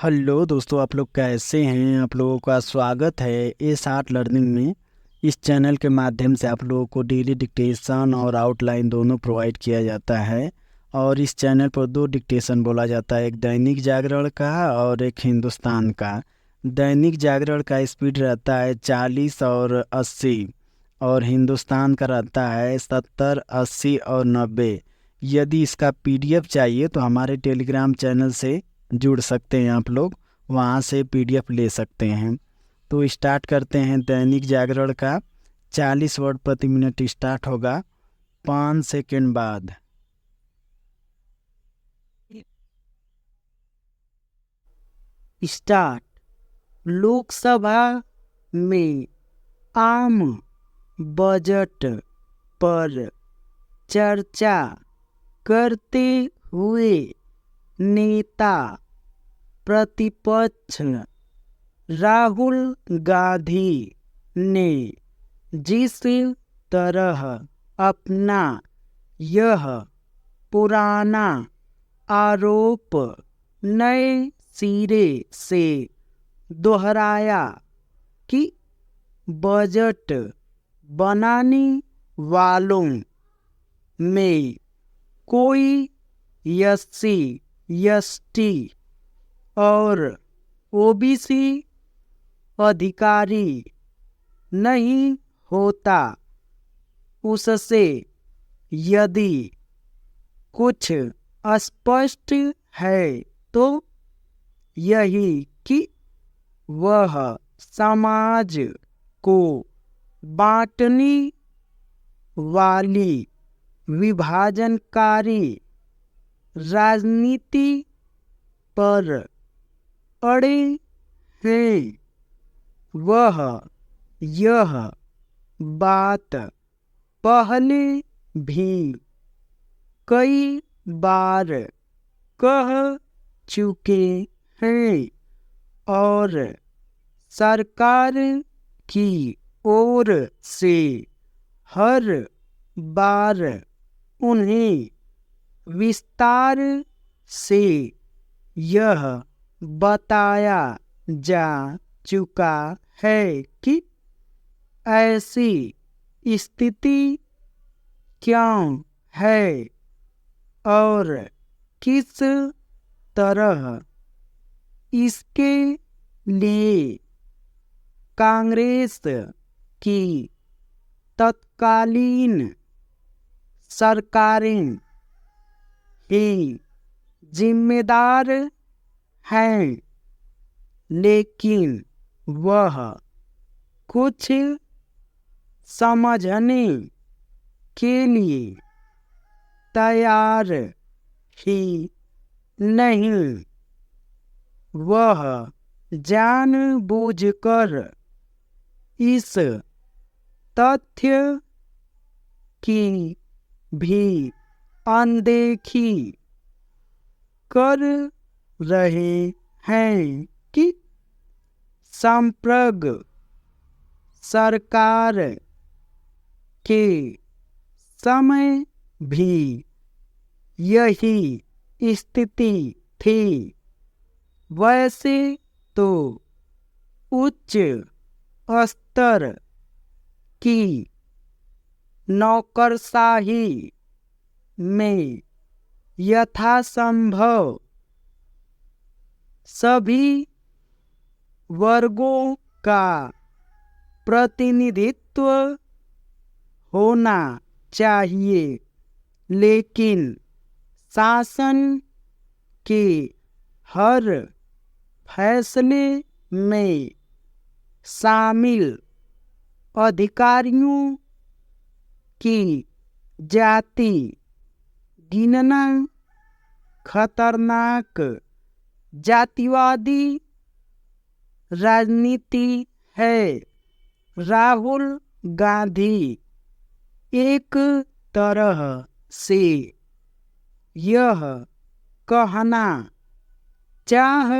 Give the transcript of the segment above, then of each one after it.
Hello दोस्तों, आप लोग कैसे हैं। आप लोगों का स्वागत है एस आर्ट लर्निंग में। इस चैनल के माध्यम से आप लोगों को डेली डिक्टेशन और आउटलाइन दोनों प्रोवाइड किया जाता है। और इस चैनल पर दो डिक्टेशन बोला जाता है, एक दैनिक जागरण का और एक हिंदुस्तान का। दैनिक जागरण का स्पीड रहता है 40 और 80, और हिंदुस्तान का रहता है 70, 80 और 90। यदि इसका पीडीएफ चाहिए तो हमारे टेलीग्राम चैनल से जुड़ सकते हैं आप लोग, वहाँ से पीडीएफ ले सकते हैं। तो स्टार्ट करते हैं दैनिक जागरण का। 40 वर्ड प्रति मिनट स्टार्ट होगा 5 सेकंड बाद। स्टार्ट। लोकसभा में आम बजट पर चर्चा करते हुए नेता प्रतिपक्ष राहुल गांधी ने जिस तरह अपना यह पुराना आरोप नए सिरे से दोहराया कि बजट बनाने वालों में कोई एससी, एसटी और ओबीसी अधिकारी नहीं होता, उससे यदि कुछ स्पष्ट है तो यही कि वह समाज को बांटने वाली विभाजनकारी राजनीति पर अड़े हैं। वह यह बात पहले भी कई बार कह चुके हैं और सरकार की ओर से हर बार उन्हें विस्तार से यह बताया जा चुका है कि ऐसी स्थिति क्यों है और किस तरह इसके लिए कांग्रेस की तत्कालीन सरकारें ही जिम्मेदार हैं, लेकिन वह कुछ समझने के लिए तैयार ही नहीं। वह जानबूझकर इस तथ्य की भी अनदेखी कर रहे हैं कि संप्रग सरकार के समय भी यही स्थिति थी। वैसे तो उच्च स्तर की नौकरशाही में यथासंभव सभी वर्गों का प्रतिनिधित्व होना चाहिए, लेकिन शासन के हर फैसले में शामिल अधिकारियों की जाति गिनना खतरनाक जातिवादी राजनीति है। राहुल गांधी एक तरह से यह कहना चाह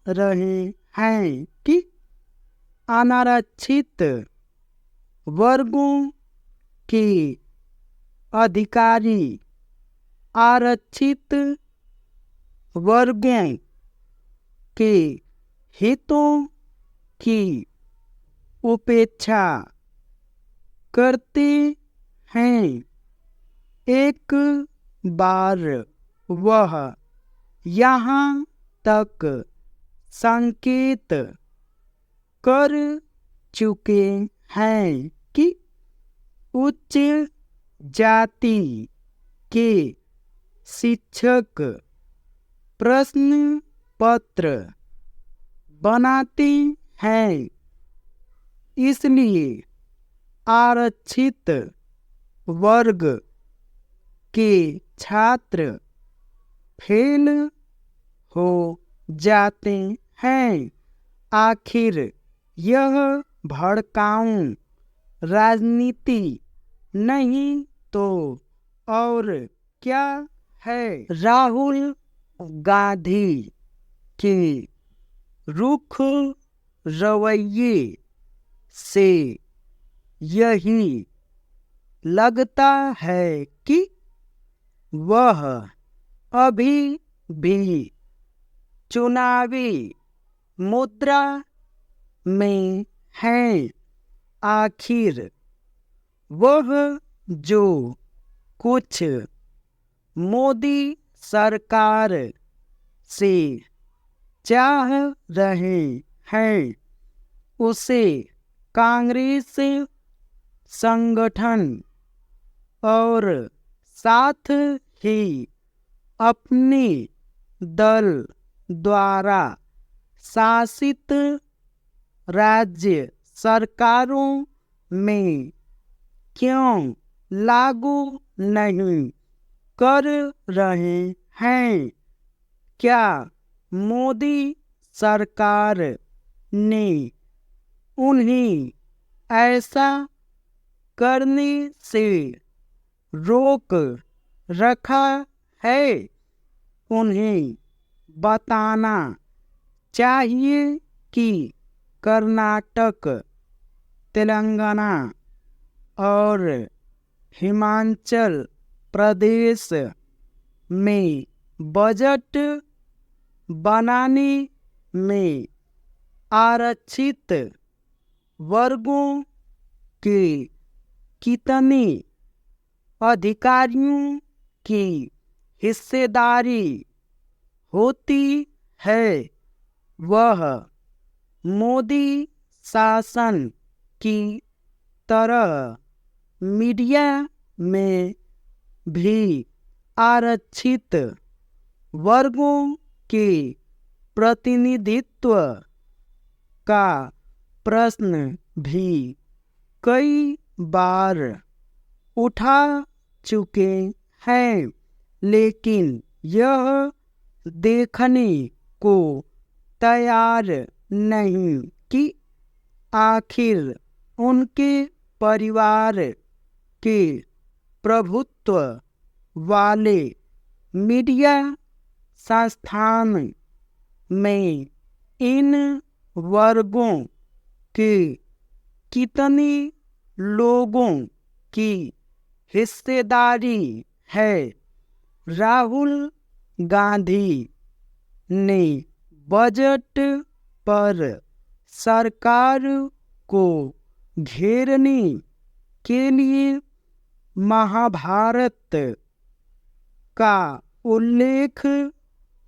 रहे हैं कि अनारक्षित वर्गों के अधिकारी आरक्षित वर्गों के हितों की उपेक्षा करते हैं। एक बार वह यहाँ तक संकेत कर चुके हैं कि उच्च जाति के शिक्षक प्रश्न पत्र बनाते हैं, इसलिए आरक्षित वर्ग के छात्र फेल हो जाते हैं। आखिर यह भड़काऊ राजनीति नहीं तो और क्या है? राहुल गांधी के रुख रवैये से यही लगता है कि वह अभी भी चुनावी मुद्रा में हैं। आखिर वह जो कुछ मोदी सरकार से चाह रहे हैं उसे कांग्रेस संगठन और साथ ही अपने दल द्वारा शासित राज्य सरकारों में क्यों लागू नहीं कर रहे हैं? क्या मोदी सरकार ने उन्हें ऐसा करने से रोक रखा है? उन्हें बताना चाहिए कि कर्नाटक, तेलंगाना और हिमाचल प्रदेश में बजट बनाने में आरक्षित वर्गों के कितने अधिकारियों की हिस्सेदारी होती है, वह मोदी शासन की तरह मीडिया में भी आरक्षित वर्गों के प्रतिनिधित्व का प्रश्न भी कई बार उठा चुके हैं, लेकिन यह देखने को तैयार नहीं कि आखिर उनके परिवार के प्रभुत्व वाले मीडिया संस्थान में इन वर्गों के कितने लोगों की हिस्सेदारी है। राहुल गांधी ने बजट पर सरकार को घेरने के लिए महाभारत का उल्लेख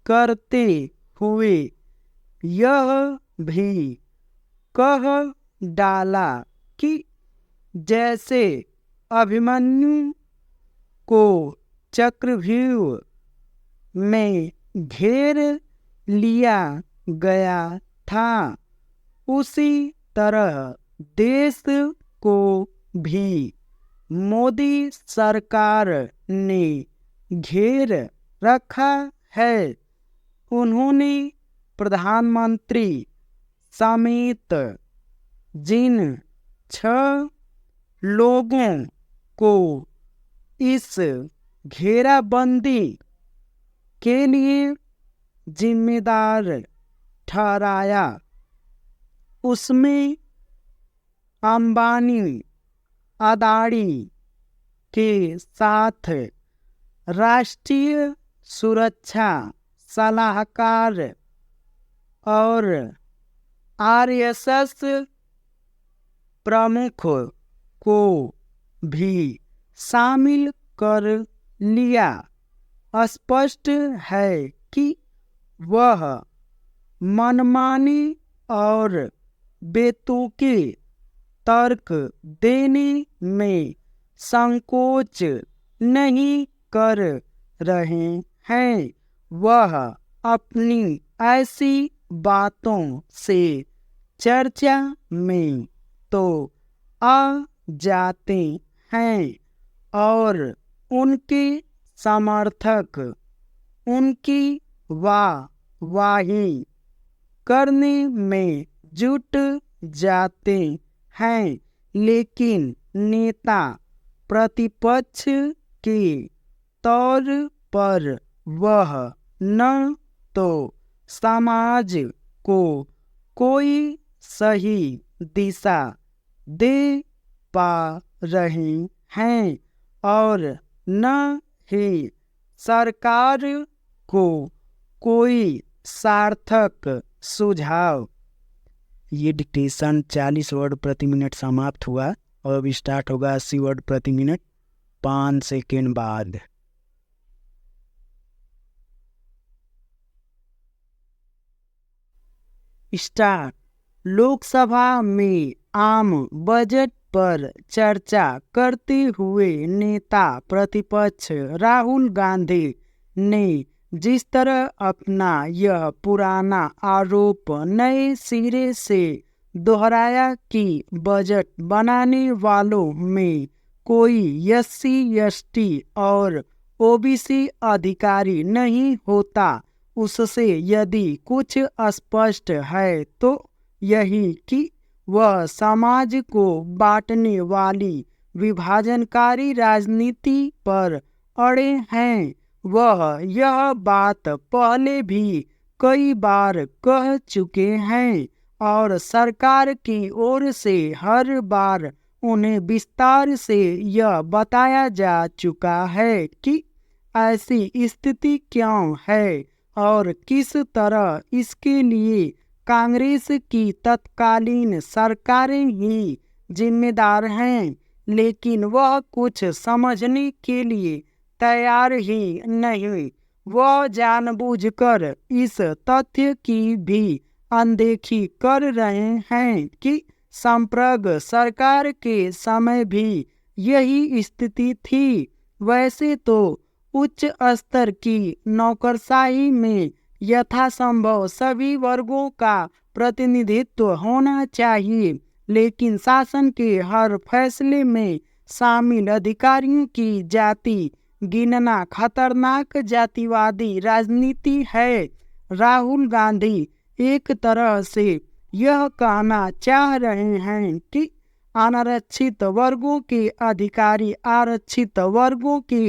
करते हुए यह भी कह डाला कि जैसे अभिमन्यु को चक्रव्यूह में घेर लिया गया था, उसी तरह देश को भी मोदी सरकार ने घेर रखा है। उन्होंने प्रधानमंत्री समेत जिन 6 लोगों को इस घेराबंदी के लिए जिम्मेदार ठहराया, उसमें अंबानी, अदानी के साथ राष्ट्रीय सुरक्षा सलाहकार और आरएसएस प्रमुख को भी शामिल कर लिया। स्पष्ट है कि वह मनमानी और बेतुके तर्क देने में संकोच नहीं कर रहे हैं। वह अपनी ऐसी बातों से चर्चा में तो आ जाते हैं और उनके समर्थक उनकी वाहवाही करने में जुट जाते हैं, लेकिन नेता प्रतिपक्ष के तौर पर वह न तो समाज को कोई सही दिशा दे पा रहे हैं और न ही सरकार को कोई सार्थक सुझाव। ये डिक्टेशन 40 वर्ड प्रति मिनट समाप्त हुआ और अब स्टार्ट होगा 80 वर्ड प्रति मिनट 5 सेकेंड बाद। स्टार्ट। लोकसभा में आम बजट पर चर्चा करते हुए नेता प्रतिपक्ष राहुल गांधी ने जिस तरह अपना यह पुराना आरोप नए सिरे से दोहराया कि बजट बनाने वालों में कोई SC/ST और OBC अधिकारी नहीं होता, उससे यदि कुछ स्पष्ट है तो यही कि वह समाज को बांटने वाली विभाजनकारी राजनीति पर अड़े हैं। वह यह बात पहले भी कई बार कह चुके हैं और सरकार की ओर से हर बार उन्हें विस्तार से यह बताया जा चुका है कि ऐसी स्थिति क्यों है और किस तरह इसके लिए कांग्रेस की तत्कालीन सरकारें ही जिम्मेदार हैं, लेकिन वह कुछ समझने के लिए तैयार ही नहीं। वह जानबूझकर इस तथ्य की भी अनदेखी कर रहे हैं कि संप्रग सरकार के समय भी यही स्थिति थी। वैसे तो उच्च स्तर की नौकरशाही में यथासंभव सभी वर्गों का प्रतिनिधित्व होना चाहिए, लेकिन शासन के हर फैसले में शामिल अधिकारियों की जाति गिनना खतरनाक जातिवादी राजनीति है। राहुल गांधी एक तरह से यह कहना चाह रहे हैं कि अनारक्षित वर्गों के अधिकारी आरक्षित वर्गों के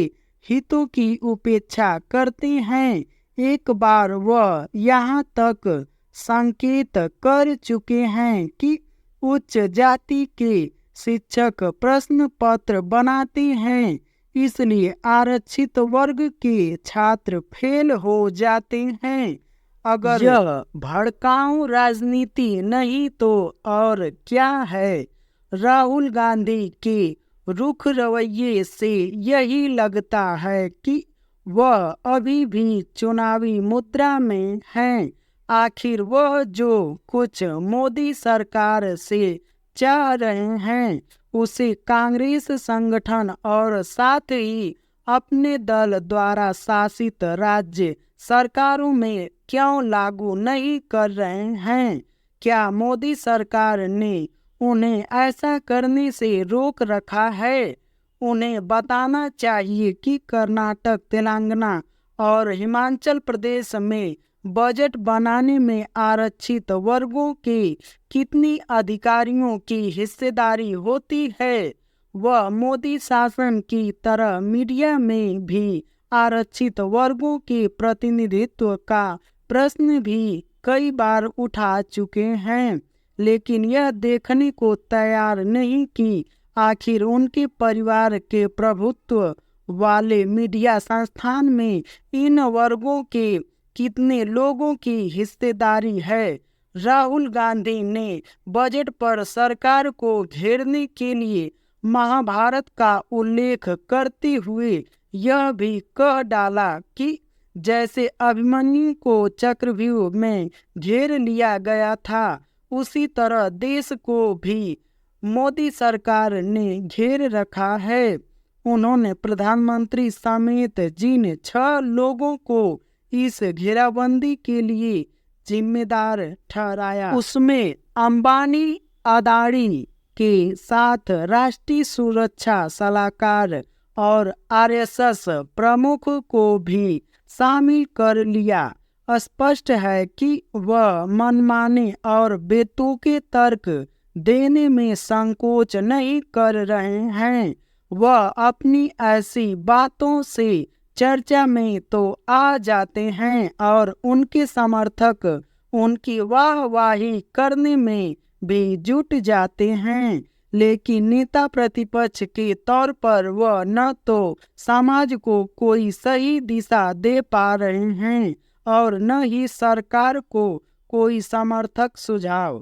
हितों की उपेक्षा करते हैं। एक बार वह यहाँ तक संकेत कर चुके हैं कि उच्च जाति के शिक्षक प्रश्न पत्र बनाते हैं, इसलिए आरक्षित वर्ग के छात्र फेल हो जाते हैं। अगर यह भड़काऊ राजनीति नहीं तो और क्या है? राहुल गांधी के रुख रवैये से यही लगता है कि वह अभी भी चुनावी मुद्रा में हैं। आखिर वह जो कुछ मोदी सरकार से चाह रहे हैं उसे कांग्रेस संगठन और साथ ही अपने दल द्वारा शासित राज्य सरकारों में क्यों लागू नहीं कर रहे हैं? क्या मोदी सरकार ने उन्हें ऐसा करने से रोक रखा है? उन्हें बताना चाहिए कि कर्नाटक, तेलंगाना और हिमाचल प्रदेश में बजट बनाने में आरक्षित वर्गों के कितनी अधिकारियों की हिस्सेदारी होती है। वह मोदी शासन की तरह मीडिया में भी आरक्षित वर्गों के प्रतिनिधित्व का प्रश्न भी कई बार उठा चुके हैं, लेकिन यह देखने को तैयार नहीं कि आखिर उनके परिवार के प्रभुत्व वाले मीडिया संस्थान में इन वर्गों के कितने लोगों की हिस्सेदारी है। राहुल गांधी ने बजट पर सरकार को घेरने के लिए महाभारत का उल्लेख करते हुए यह भी कह डाला कि जैसे अभिमन्यु को चक्रव्यूह में घेर लिया गया था, उसी तरह देश को भी मोदी सरकार ने घेर रखा है। उन्होंने प्रधानमंत्री समेत जिन 6 लोगों को इस घेराबंदी के लिए जिम्मेदार ठहराया, उसमें अंबानी, अदानी के साथ राष्ट्रीय सुरक्षा सलाहकार और आरएसएस प्रमुख को भी शामिल कर लिया। स्पष्ट है कि वह मनमाने और बेतुके तर्क देने में संकोच नहीं कर रहे हैं। वह अपनी ऐसी बातों से चर्चा में तो आ जाते हैं और उनके समर्थक उनकी वाहवाही करने में भी जुट जाते हैं, लेकिन नेता प्रतिपक्ष के तौर पर वह न तो समाज को कोई सही दिशा दे पा रहे हैं और न ही सरकार को कोई समर्थक सुझाव।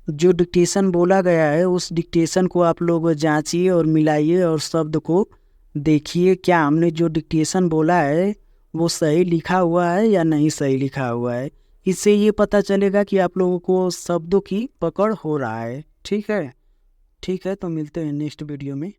जो डिक्टेशन बोला गया है उस डिक्टेशन को आप लोग जांचिए और मिलाइए और शब्द को देखिए, क्या हमने जो डिक्टेशन बोला है वो सही लिखा हुआ है या नहीं सही लिखा हुआ है। इससे ये पता चलेगा कि आप लोगों को शब्दों की पकड़ हो रहा है। ठीक है, तो मिलते हैं नेक्स्ट वीडियो में।